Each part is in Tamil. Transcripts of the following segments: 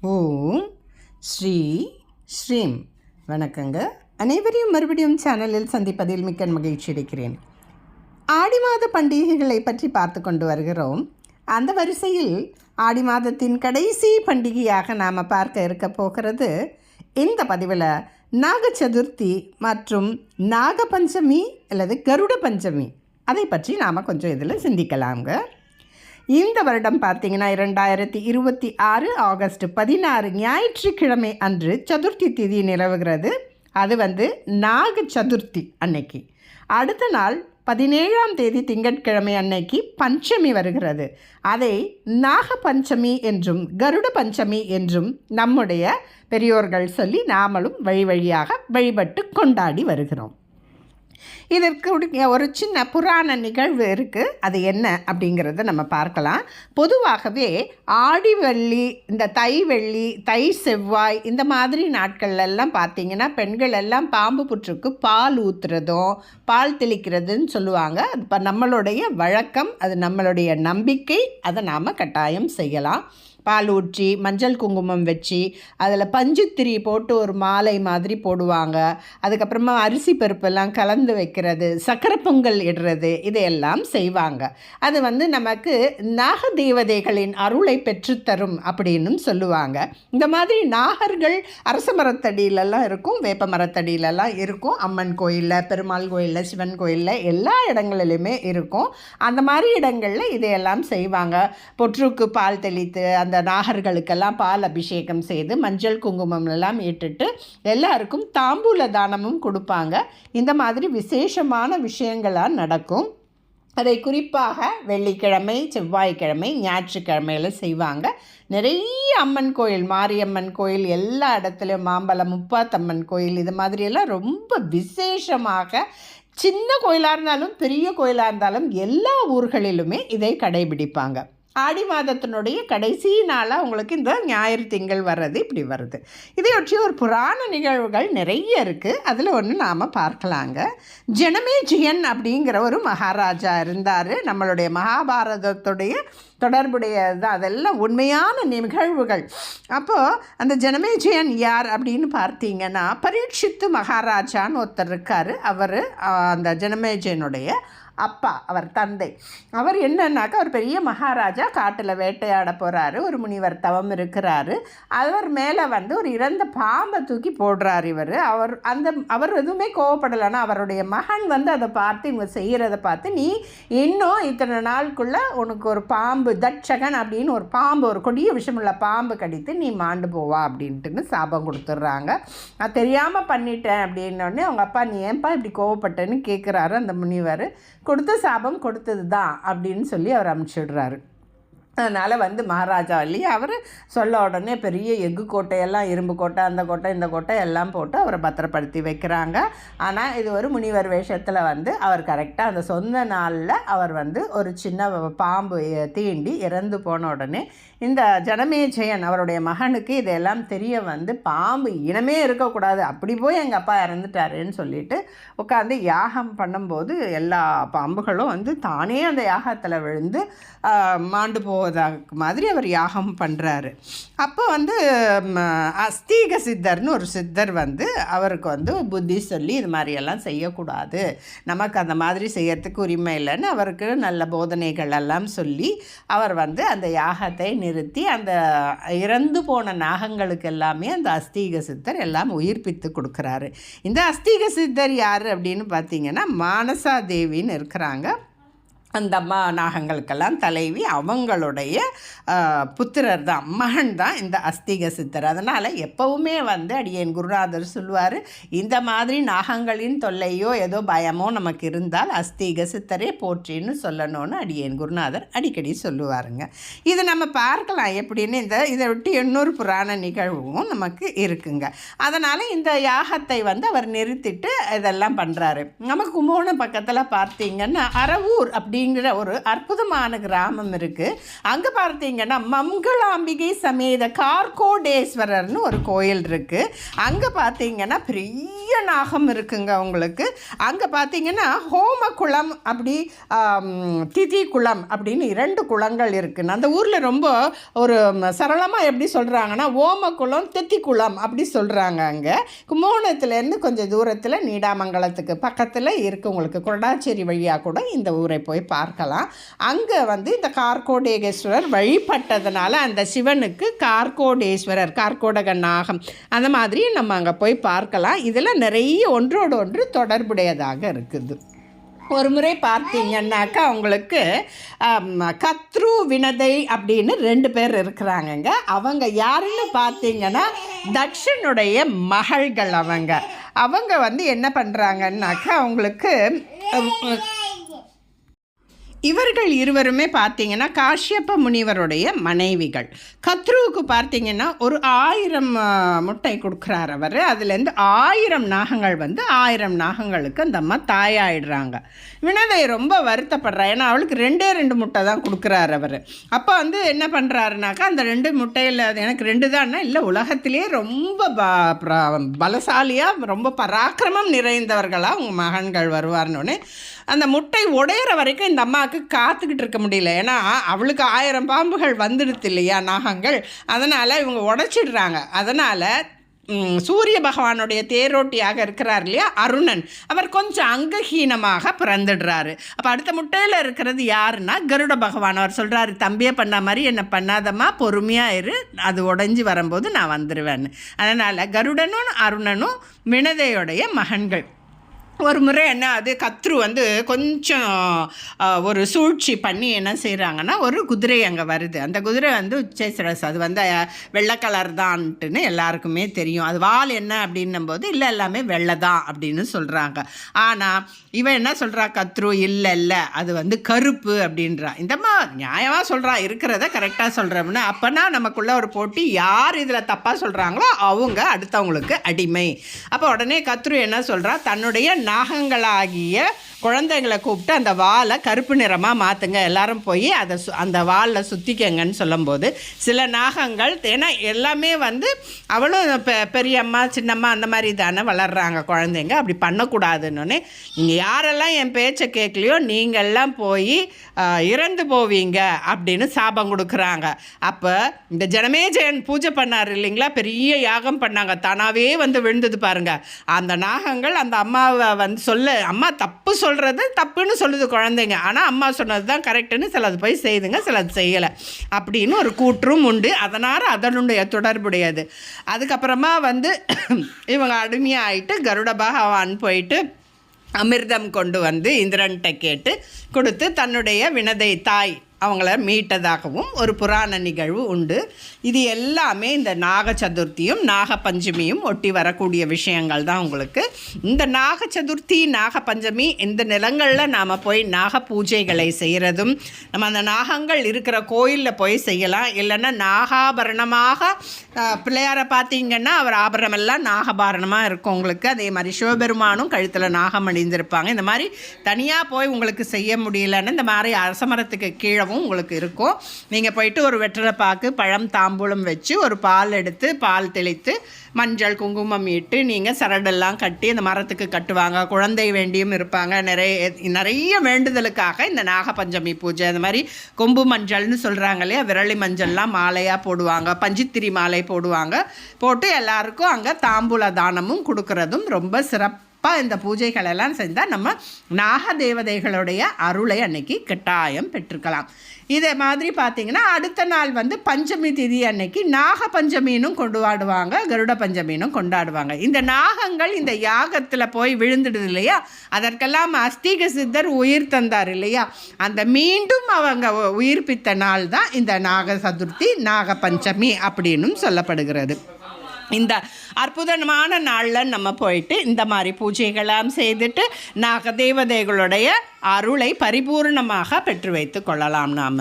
ஓம் ஸ்ரீ ஸ்ரீம். வணக்கங்க. அனைவரையும் மறுபடியும் சேனலில் சந்திப்பதில் மிக்க மகிழ்ச்சி அடைக்கிறேன். ஆடி மாத பண்டிகைகளை பற்றி பார்த்து கொண்டு வருகிறோம். அந்த வரிசையில் ஆடி மாதத்தின் கடைசி பண்டிகையாக நாம் பார்க்க இருக்க போகிறது இந்த பதிவில் நாக சதுர்த்தி மற்றும் நாக பஞ்சமி அல்லது கருட பஞ்சமி. அதை பற்றி நாம் கொஞ்சம் இதில் சிந்திக்கலாங்க. இந்த வருடம் பார்த்திங்கன்னா 2026 ஆகஸ்ட் 16 ஞாயிற்றுக்கிழமை அன்று சதுர்த்தி திதி நிலவுகிறது. அது நாக சதுர்த்தி அன்னைக்கு. அடுத்த நாள் 17ஆம் தேதி திங்கட்கிழமை அன்னைக்கு பஞ்சமி வருகிறது. அதை நாக பஞ்சமி என்றும் கருட பஞ்சமி என்றும் நம்முடைய பெரியோர்கள் சொல்லி நாமளும் வழி வழியாக வழிபட்டு கொண்டாடி வருகிறோம். இதற்கு ஒரு சின்ன புராண நிகழ்வு இருக்குது. அது என்ன அப்படிங்கிறத நம்ம பார்க்கலாம். பொதுவாகவே ஆடி வெள்ளி, இந்த தை வெள்ளி, தை செவ்வாய் இந்த மாதிரி நாட்கள்லாம் பார்த்திங்கன்னா பெண்கள் எல்லாம் பாம்பு புற்றுக்கு பால் ஊற்றுறதும் பால் தெளிக்கிறதுன்னு சொல்லுவாங்க. அது இப்போ நம்மளுடைய வழக்கம், அது நம்மளுடைய நம்பிக்கை. அதை நாம் கட்டாயம் செய்யலாம். பால் ஊற்றி மஞ்சள் குங்குமம் வச்சு அதில் பஞ்சுத்திரி போட்டு ஒரு மாலை மாதிரி போடுவாங்க. அதுக்கப்புறமா அரிசி பருப்பெல்லாம் கலந்து வைக்கிறது, சக்கரை பொங்கல் இடுறது, இதையெல்லாம் செய்வாங்க. அது நமக்கு நாக தேவதைகளின் அருளை பெற்றுத்தரும் அப்படின்னு சொல்லுவாங்க. இந்த மாதிரி நாகர்கள் அரச மரத்தடியிலெல்லாம் இருக்கும், வேப்ப மரத்தடியிலெல்லாம் இருக்கும். அம்மன் கோயிலில், பெருமாள் கோயிலில், சிவன் கோயிலில் எல்லா இடங்களிலுமே இருக்கும். அந்த மாதிரி இடங்களில் இதையெல்லாம் செய்வாங்க. பொற்றுக்கு பால் தெளித்து அந்த நாகர்களுக்கெல்லாம் பால் அபிஷேகம் செய்து மஞ்சள் குங்குமம் எல்லாம் இட்டுட்டு எல்லாருக்கும் தாம்பூல தானமும் கொடுப்பாங்க. இந்த மாதிரி விசேஷமான விஷயங்களாக நடக்கும். அதை குறிப்பாக வெள்ளிக்கிழமை, செவ்வாய்க்கிழமை, ஞாயிற்றுக்கிழமையில் செய்வாங்க. நிறைய அம்மன் கோயில், மாரியம்மன் கோயில், எல்லா இடத்துலையும் மாம்பழம், முப்பாத்தம்மன் கோயில், இது மாதிரியெல்லாம் ரொம்ப விசேஷமாக சின்ன கோயிலாக இருந்தாலும் பெரிய கோயிலாக இருந்தாலும் எல்லா ஊர்களிலுமே இதை கடைபிடிப்பாங்க. ஆடி மாதத்தினுடைய கடைசி நாளாக உங்களுக்கு இந்த ஞாயிறு திங்கள் வர்றது இப்படி வருது. இதையொற்றி ஒரு புராண நிகழ்வுகள் நிறைய இருக்குது. அதில் ஒன்று நாம் பார்க்கலாங்க. ஜனமேஜயன் அப்படிங்கிற ஒரு மகாராஜா இருந்தார். நம்மளுடைய மகாபாரதத்துடைய தொடர்புடையது, அதெல்லாம் உண்மையான நிகழ்வுகள். அப்போது அந்த ஜனமேஜயன் யார் அப்படின்னு பார்த்தீங்கன்னா பரீட்சித்து மகாராஜான்னு ஒருத்தர் இருக்கார். அவர் அந்த ஜனமேஜயனுடைய அப்பா, அவர் தந்தை. அவர் என்னன்னாக்கா அவர் பெரிய மகாராஜா, காட்டில் வேட்டையாட போகிறாரு. ஒரு முனிவர் தவம் இருக்கிறாரு. அவர் மேலே ஒரு இறந்த பாம்பை தூக்கி போடுறார். அவர் எதுவுமே கோவப்படலைன்னா அவருடைய மகன் அதை பார்த்து இவங்க செய்கிறத பார்த்து, நீ இன்னும் இத்தனை நாளுக்குள்ளே உனக்கு ஒரு பாம்பு, தட்சகன் அப்படின்னு ஒரு பாம்பு, ஒரு கொடிய விஷமுள்ள பாம்பு கடித்து நீ மாண்டு போவா அப்படின்ட்டுன்னு சாபம் கொடுத்துட்றாங்க. நான் தெரியாமல் பண்ணிட்டேன் அப்படின்னோடனே அவங்க அப்பா, நீ ஏன்பா இப்படி கோவப்பட்டேன்னு கேட்குறாரு. அந்த முனிவர் கொடுத்த சாபம் கொடுத்தது தான் அப்படின்னு சொல்லி அவர் அனுப்பிச்சிடுறாரு. அதனால் மகாராஜா இல்லையா, அவர் சொல்ல உடனே பெரிய எஃகு கோட்டையெல்லாம், இரும்பு கோட்டை, அந்த கோட்டை, இந்த கோட்டை எல்லாம் போட்டு அவரை பத்திரப்படுத்தி வைக்கிறாங்க. ஆனால் இது ஒரு முனிவர் வேஷத்தில் அவர் கரெக்டாக அந்த சொந்த நாளில் அவர் ஒரு சின்ன பாம்பு தீண்டி இறந்து போன உடனே இந்த ஜனமேஜயன் அவருடைய மகனுக்கு இதெல்லாம் தெரிய பாம்பு இனமே இருக்கக்கூடாது, அப்படி போய் எங்கள் அப்பா இறந்துட்டாருன்னு சொல்லிட்டு உட்காந்து யாகம் பண்ணும்போது எல்லா பாம்புகளும் தானே அந்த யாகத்தில் விழுந்து மாண்டு போவதாக மாதிரி அவர் யாகம் பண்ணுறாரு. அப்போ அஸ்தீக சித்தர்னு ஒரு சித்தர் அவருக்கு புத்தி சொல்லி இது மாதிரியெல்லாம் செய்யக்கூடாது, நமக்கு அந்த மாதிரி செய்யறதுக்கு உரிமை இல்லைன்னு அவருக்கு நல்ல போதனைகள் எல்லாம் சொல்லி அவர் அந்த யாகத்தை நிறுத்தி அந்த இறந்து போன நாகங்களுக்கு எல்லாமே அந்த அஸ்தீக சித்தர் எல்லாம் உயிர்ப்பித்து கொடுக்குறாரு. இந்த அஸ்தீக சித்தர் யார் அப்படின்னு பார்த்தீங்கன்னா மானசா தேவின்னு இருக்கிறாங்க. அந்த அம்மா நாகங்களுக்கெல்லாம் தலைவி, அவங்களுடைய புத்திரர் தான், மகன் தான் இந்த அஸ்தீக சித்தர். அதனால் எப்போவுமே அடியேன் குருநாதர் சொல்லுவார், இந்த மாதிரி நாகங்களின் தொல்லையோ ஏதோ பயமோ நமக்கு இருந்தால் அஸ்தீக சித்தரே போற்றின்னு சொல்லணும்னு அடியேன் குருநாதர் அடிக்கடி சொல்லுவாருங்க. இது நம்ம பார்க்கலாம் எப்படின்னு. இதை விட்டு இன்னொரு புராண நிகழ்வும் நமக்கு இருக்குங்க. அதனால் இந்த யாகத்தை அவர் நிறுத்திட்டு இதெல்லாம் பண்ணுறாரு. நம்ம கும்பகோணம் பக்கத்தில் பார்த்தீங்கன்னா அரவூர் அப்படி அப்படிங்கிற ஒரு அற்புதமான கிராமம் இருக்குது. அங்கே பார்த்தீங்கன்னா மங்களாம்பிகை சமேத கார்கோடேஸ்வரர்னு ஒரு கோயில் இருக்குது. அங்கே பார்த்தீங்கன்னா பெரிய நாகம் இருக்குங்க உங்களுக்கு. அங்கே பார்த்தீங்கன்னா ஹோமகுளம் அப்படி திதி குளம் அப்படின்னு 2 குளங்கள் இருக்குன்னு அந்த ஊரில் ரொம்ப ஒரு சரளமாக எப்படி சொல்கிறாங்கன்னா ஓமக்குளம் தித்தி குளம் அப்படி சொல்கிறாங்க. அங்கே கும்பகோணத்துலேருந்து கொஞ்சம் தூரத்தில் நீடாமங்கலத்துக்கு பக்கத்தில் இருக்குது. உங்களுக்கு கொடாச்சேரி வழியாக கூட இந்த ஊரை போய் பார்க்கலாம். அங்கே இந்த கார்கோடேஸ்வரர் வழிபட்டதுனால அந்த சிவனுக்கு கார்கோடேஸ்வரர் கார்கோடக நாகம் அந்த மாதிரி நம்ம அங்கே போய் பார்க்கலாம். இதில் நிறைய ஒன்றோடு ஒன்று தொடர்புடையதாக இருக்குது. ஒரு முறை பார்த்தீங்கன்னாக்கா உங்களுக்கு கத்ரு வினதை அப்படின்னு 2 பேர் இருக்கிறாங்கங்க. அவங்க யாருன்னு பார்த்தீங்கன்னா தக்ஷனுடைய மகள்கள். அவங்க என்ன பண்ணுறாங்கன்னாக்கா அவங்களுக்கு இவர்கள் இருவருமே பார்த்தீங்கன்னா காஷ்யப்ப முனிவருடைய மனைவிகள். கத்ருவுக்கு பார்த்தீங்கன்னா ஒரு 1000 முட்டை கொடுக்குறார் அவர். அதுலேருந்து 1000 நாகங்கள் 1000 நாகங்களுக்கு அந்த அம்மா தாயாயிடுறாங்க. வினதை ரொம்ப வருத்தப்படுறா. ஏன்னா அவளுக்கு 2 முட்டை தான் கொடுக்குறாரு அவர். அப்போ என்ன பண்ணுறாருனாக்கா அந்த 2 முட்டையில் எனக்கு 2 தான்னா இல்லை, உலகத்திலே ரொம்ப பலசாலியாக ரொம்ப பராக்கிரமம் நிறைந்தவர்களாக உங்கள் மகன்கள் வருவார்னோடனே அந்த முட்டை உடையிற வரைக்கும் இந்த அம்மாவுக்கு காத்துக்கிட்டு இருக்க முடியல. ஏன்னா அவளுக்கு 1000 பாம்புகள் வந்துடுது இல்லையா நாகங்கள். அதனால் இவங்க உடைச்சிடுறாங்க. அதனால் சூரிய பகவானுடைய தேரோட்டியாக இருக்கிறார் இல்லையா அருணன், அவர் கொஞ்சம் அங்கஹீனமாக பிறந்துடுறாரு. அப்போ அடுத்த முட்டையில் இருக்கிறது யாருன்னா கருட பகவான். அவர் சொல்கிறாரு, தம்பியே பண்ண மாதிரி என்னை பண்ணாதம்மா, பொறுமையாக இரு, அது உடஞ்சி வரும்போது நான் வந்துடுவேன்னு. அதனால் கருடனும் அருணனும் வினதையுடைய மகன்கள். ஒரு முறை அது கத்ரு கொஞ்சம் ஒரு சூழ்ச்சி பண்ணி என்ன செய்கிறாங்கன்னா ஒரு குதிரை அங்கே வருது. அந்த குதிரை உச்சேசரஸ், அது வெள்ளை கலர் தான்ட்டுன்னு எல்லாருக்குமே தெரியும். அது வால் என்ன அப்படின்னும்போது இல்லை எல்லாமே வெள்ளை தான் அப்படின்னு சொல்கிறாங்க. ஆனால் இவன் என்ன சொல்கிறா கத்ரு, இல்லை அது கருப்பு அப்படின்றா. இந்தம்மா நியாயமாக சொல்கிறா, இருக்கிறத கரெக்டாக சொல்கிறோம்னா. அப்போனா நமக்குள்ளே ஒரு போட்டி, யார் இதில் தப்பாக சொல்கிறாங்களோ அவங்க அடுத்தவங்களுக்கு அடிமை. அப்போ உடனே கத்ரு என்ன சொல்கிறா, தன்னுடைய நாகங்களாகிய குழந்தைங்களை கூப்பிட்டு அந்த வாலை கருப்பு நிறமாக மாற்றுங்க, எல்லாரும் போய் அதை அந்த வாலில் சுற்றிக்கங்கன்னு சொல்லும்போது சில நாகங்கள், ஏன்னா எல்லாமே அவளும் பெரியம்மா சின்னம்மா அந்த மாதிரி தானே வளர்கிறாங்க குழந்தைங்க, அப்படி பண்ணக்கூடாதுன்னு, நீங்கள் யாரெல்லாம் என் பேச்சை கேட்கலையோ நீங்கள்லாம் போய் இறந்து போவீங்க அப்படின்னு சாபம் கொடுக்குறாங்க. அப்போ இந்த ஜனமேஜயன் பூஜை பண்ணார் இல்லைங்களா, பெரிய யாகம் பண்ணாங்க, தானாகவே விழுந்தது பாருங்கள். அந்த நாகங்கள் அந்த அம்மாவை அம்மா தப்பு சொல்கிறது தப்புன்னு சொல்லுது குழந்தைங்க, ஆனால் அம்மா சொன்னது தான் கரெக்டுன்னு சிலது போய் செய்துங்க, சிலது செய்யலை அப்படின்னு ஒரு கூற்றும் உண்டு. அதனால் அதனுடைய தொடர்புடையது. அதுக்கப்புறமா இவங்க அடிமையாயிட்டு கருட பகவான் போயிட்டு அமிர்தம் கொண்டு இந்திரன்ட்ட கேட்டு கொடுத்து தன்னுடைய வினதை தாய் அவங்கள மீட்டதாகவும் ஒரு புராண நிகழ்வு உண்டு. இது எல்லாமே இந்த நாக சதுர்த்தியும் நாக பஞ்சமியும் ஒட்டி வரக்கூடிய விஷயங்கள் தான் உங்களுக்கு. இந்த நாக சதுர்த்தி நாக பஞ்சமி இந்த நிலங்களில் நாம் போய் நாக பூஜைகளை செய்கிறதும், நம்ம அந்த நாகங்கள் இருக்கிற கோயிலில் போய் செய்யலாம். இல்லைன்னா நாகாபரணமாக பிள்ளையாரை பார்த்தீங்கன்னா அவர் ஆபரணமெல்லாம் நாகபாரணமாக இருக்கும் உங்களுக்கு. அதே மாதிரி சிவபெருமானும் கழுத்தில் நாகம் அணிந்திருப்பாங்க. இந்த மாதிரி தனியாக போய் உங்களுக்கு செய்ய முடியலன்னு இந்த மாதிரி அரசமரத்துக்கு கீழே உங்களுக்கு இருக்கும். நீங்கள் போயிட்டு ஒரு வெற்றலை பாக்கு பழம் தாம்பூலம் வச்சு ஒரு பால் எடுத்து பால் தெளித்து மஞ்சள் குங்குமம் இட்டு நீங்கள் சரடெல்லாம் கட்டி அந்த மரத்துக்கு கட்டுவாங்க. குழந்தை வேண்டியும் இருப்பாங்க. நிறைய வேண்டுதலுக்காக இந்த நாகபஞ்சமி பூஜை. அந்த மாதிரி கொம்பு மஞ்சள்னு சொல்கிறாங்க இல்லையா, விரலி மஞ்சள்லாம் மாலையாக போடுவாங்க, பஞ்சித்திரி மாலை போடுவாங்க. போட்டு எல்லாருக்கும் அங்கே தாம்பூல தானமும் கொடுக்கறதும் ரொம்ப சிறப்பு. இந்த பூஜைகளெல்லாம் செஞ்சால் நம்ம நாக தேவதைகளுடைய அருளை அன்னைக்கு கட்டாயம் பெற்றுக்கலாம். இதே மாதிரி பார்த்திங்கன்னா அடுத்த நாள் பஞ்சமி திதி அன்னைக்கு நாக பஞ்சமினும் கொண்டாடுவாங்க, கருட பஞ்சமினும் கொண்டாடுவாங்க. இந்த நாகங்கள் இந்த யாகத்தில் போய் விழுந்துடுது இல்லையா, அதற்கெல்லாம் அஸ்திக சித்தர் உயிர் தந்தார் இல்லையா, அந்த மீண்டும் அவங்க உயிர்ப்பித்த நாள் தான் இந்த நாக சதுர்த்தி நாக பஞ்சமி அப்படின்னும் சொல்லப்படுகிறது. இந்த அற்புதமான நாளில் நம்ம போயிட்டு இந்த மாதிரி பூஜைகளாம் செய்துட்டு நாகதேவதைகளுடைய அருளை பரிபூர்ணமாக பெற்று வைத்து கொள்ளலாம். நாம்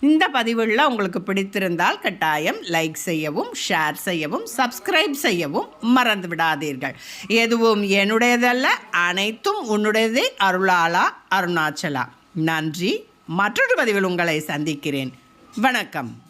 இந்த பதிவுள்ள உங்களுக்கு பிடித்திருந்தால் கட்டாயம் லைக் செய்யவும், ஷேர் செய்யவும், சப்ஸ்கிரைப் செய்யவும் மறந்து விடாதீர்கள். எதுவும் என்னுடையதல்ல, அனைத்தும் உன்னுடையதே. அருளாளா அருணாச்சலா. நன்றி, மற்றொரு பதிவில் உங்களை சந்திக்கிறேன். வணக்கம்.